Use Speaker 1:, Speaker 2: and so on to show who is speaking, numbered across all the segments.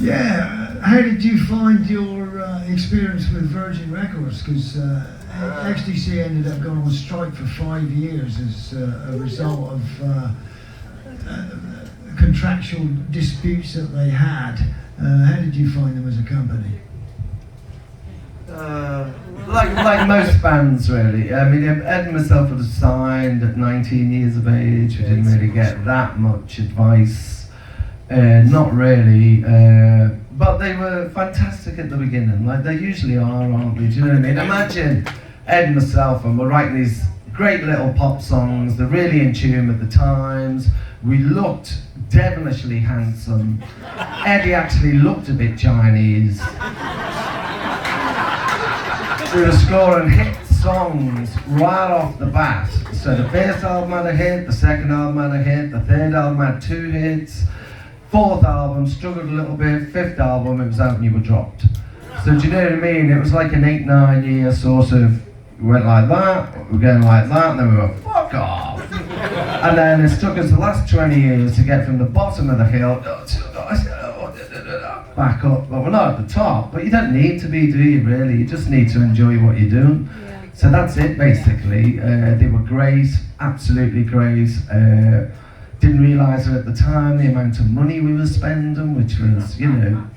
Speaker 1: Yeah, how did you find your experience with Virgin Records? Because XTC ended up going on strike for 5 years as a result of contractual disputes that they had. How did you find them as a company?
Speaker 2: Like most bands, really. I mean, Ed and myself would have signed at 19 years of age. We didn't really get that much advice. Not really. But they were fantastic at the beginning, like they usually are, aren't they? Do you know what I mean? Imagine Ed and myself, and we're writing these great little pop songs. They're really in tune with the times. We looked devilishly handsome. Eddie actually looked a bit Chinese. We were scoring hit songs right off the bat. So the first album had a hit, the second album had a hit, the third album had 2 hits, fourth album struggled a little bit, fifth album it was out and you were dropped. So do you know what I mean? It was like an 8-9 year sort of, we went like that, we were going like that, and then we went, fuck off. And then it took us the last 20 years to get from the bottom of the hill back up. Well, we're not at the top, but you don't need to be, do you, really? You just need to enjoy what you're doing. Yeah. So that's it, basically. They were great, absolutely great. Didn't realise it at the time, the amount of money we were spending, which was, you know,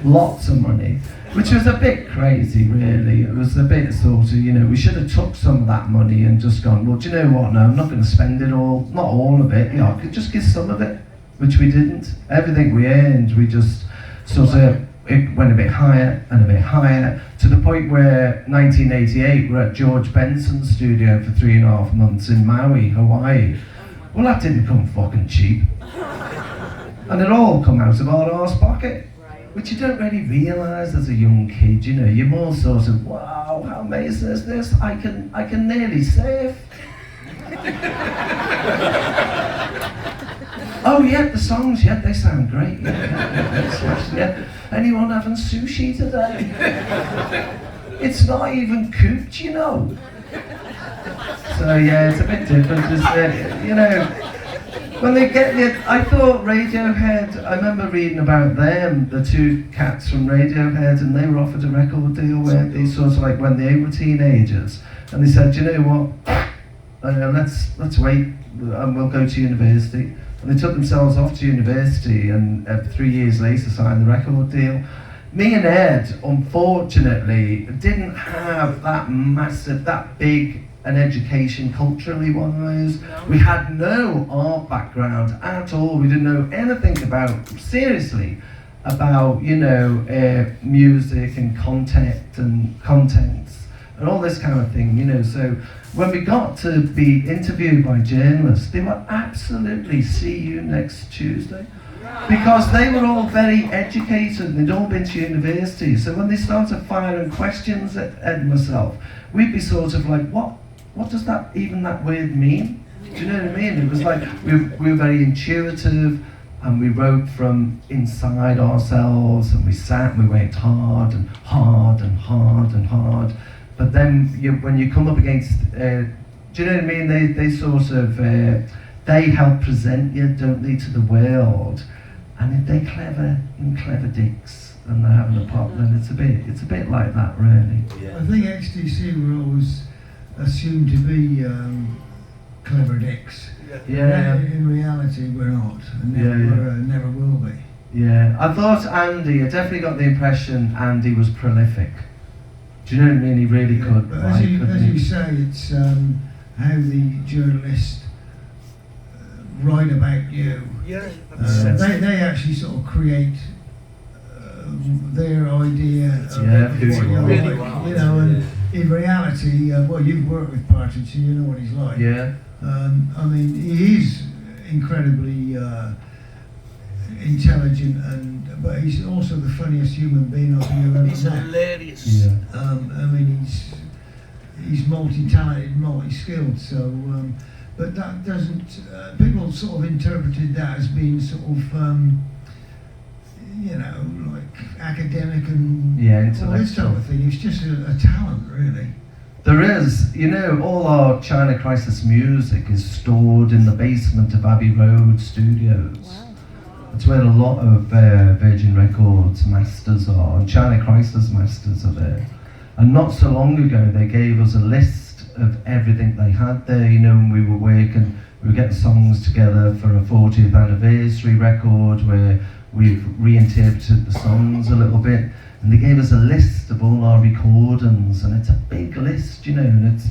Speaker 2: lots of money, which was a bit crazy, really. It was a bit sort of, you know, we should have took some of that money and just gone, well, do you know what, no, I'm not going to spend it all, not all of it, you know, I could just give some of it, which we didn't. Everything we earned, we just sort of, it went a bit higher and a bit higher, to the point where 1988, we're at George Benson's studio for 3.5 months in Maui, Hawaii. Well, that didn't come fucking cheap. And it all come out of our arse pocket. Which you don't really realise as a young kid, you know, you're more sort of, wow, how amazing is this? I can nearly surf. Oh yeah, the songs, yeah, they sound great. Yeah. Anyone having sushi today? It's not even cooked, you know. So yeah, it's a bit different, you know. When they get it, I thought Radiohead, I remember reading about them, the 2 cats from Radiohead, and they were offered a record deal where they sort of like when they were teenagers, and they said, you know what, let's wait, and we'll go to university. And they took themselves off to university, and 3 years later signed the record deal. Me and Ed, unfortunately, didn't have that massive, that big an education culturally wise. We had no art background at all. We didn't know anything about, seriously, about, you know, music and contents and all this kind of thing, you know. So when we got to be interviewed by journalists, they were absolutely, see you next Tuesday. Because they were all very educated and they'd all been to university. So when they started firing questions at Ed and myself, we'd be sort of like, what does that word mean? Do you know what I mean? It was like, we were very intuitive, and we wrote from inside ourselves, and we sat and we went hard and hard and hard and hard. But then when you come up against, do you know what I mean? They sort of, they help present you, don't they, to the world. And if they're clever dicks and they're having a pop, then it's a bit like that, really.
Speaker 1: Yeah. I think XTC were always assumed to be clever dicks.
Speaker 2: Yeah.
Speaker 1: In reality, we're not, and never will be.
Speaker 2: Yeah, I thought Andy, I definitely got the impression Andy was prolific. Do you know what I mean? He really could.
Speaker 1: But as you say, it's how the journalists write about you.
Speaker 3: Yeah.
Speaker 1: They actually sort of create their idea of
Speaker 2: who
Speaker 1: what
Speaker 2: you
Speaker 1: you're
Speaker 2: are.
Speaker 1: like,
Speaker 3: Really well.
Speaker 1: you know, and in reality, well, you've worked with Partridge, so you know what he's like.
Speaker 2: Yeah.
Speaker 1: I mean, he is incredibly intelligent, but he's also the funniest human being I think I've ever
Speaker 3: He's
Speaker 1: met.
Speaker 3: hilarious.
Speaker 2: Yeah.
Speaker 1: I mean, he's multi-talented, multi-skilled. So, but that doesn't. People sort of interpreted that as being sort of, you know, like academic and all this type of thing. It's just a talent, really.
Speaker 2: There is, you know, all our China Crisis music is stored in the basement of Abbey Road Studios.
Speaker 3: Wow.
Speaker 2: It's where a lot of Virgin Records masters are, and China Crisis masters are there. And not so long ago, they gave us a list of everything they had there, you know, and we were working, we were getting songs together for a 40th anniversary record where we've reinterpreted the songs a little bit. And they gave us a list of all our recordings, and it's a big list, you know, and it's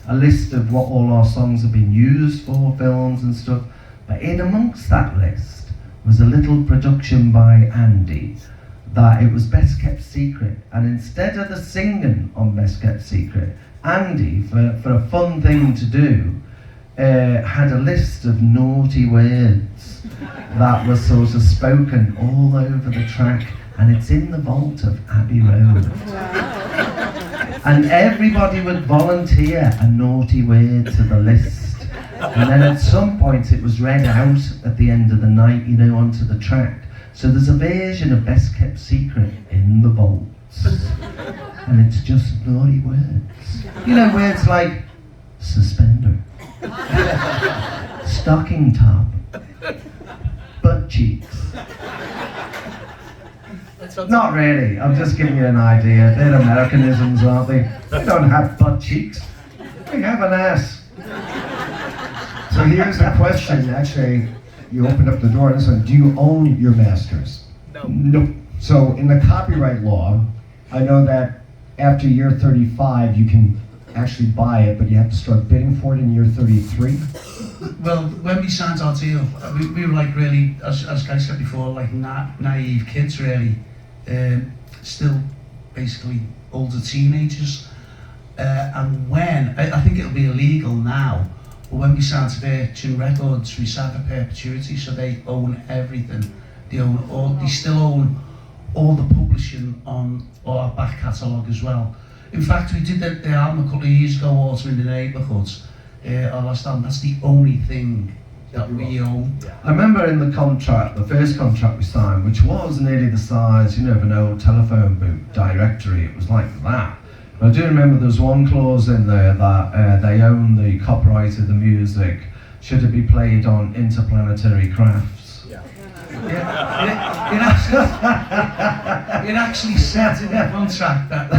Speaker 2: a list of what all our songs have been used for, films and stuff. But in amongst that list was a little production by Andy that it was Best Kept Secret. And instead of the singing on Best Kept Secret, Andy, for a fun thing to do, had a list of naughty words that were sort of spoken all over the track. And it's in the vault of Abbey Road. And everybody would volunteer a naughty word to the list. And then at some point it was read out at the end of the night, you know, onto the track. So there's a version of Best Kept Secret in the vaults. And it's just naughty words. You know, words like suspender, stocking top, butt cheeks. Not really, I'm just giving you an idea. They're Americanisms, aren't they? They don't have butt cheeks. They have an ass.
Speaker 4: So here's a question. Actually, you opened up the door on this one. Do you own your masters?
Speaker 2: No.
Speaker 4: So in the copyright law, I know that after year 35, you can actually buy it, but you have to start bidding for it in year 33.
Speaker 5: Well, when we signed our deal, we were like really, as Guy said before, like naive kids really, still basically older teenagers. And when, I think it'll be illegal now, but when we signed to Virgin Records, we signed for perpetuity, so they own everything. They still own all the publishing on our back catalogue as well. In fact, we did the album a couple of years ago, Autumn in the Neighbourhoods. Our last album, that's the only thing that we own.
Speaker 2: I remember in the contract, the first contract we signed, which was nearly the size, you know, of an old telephone book directory, it was like that. But I do remember there was one clause in there that they own the copyright of the music should it be played on interplanetary crafts.
Speaker 5: It actually said in the contract that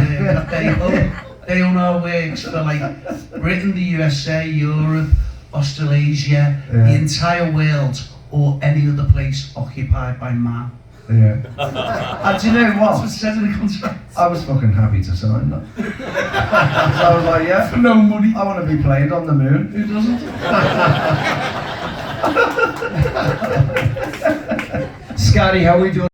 Speaker 5: they own our works for like Britain, the USA, Europe, Australasia, the entire world, or any other place occupied by man.
Speaker 2: Yeah. And do you know
Speaker 5: That's what
Speaker 2: what?
Speaker 5: it said in the contract.
Speaker 2: I was fucking happy to sign that. So I was like, yeah,
Speaker 5: For no money.
Speaker 2: I want to be played on the moon. Who doesn't?
Speaker 4: Scotty, how are we doing?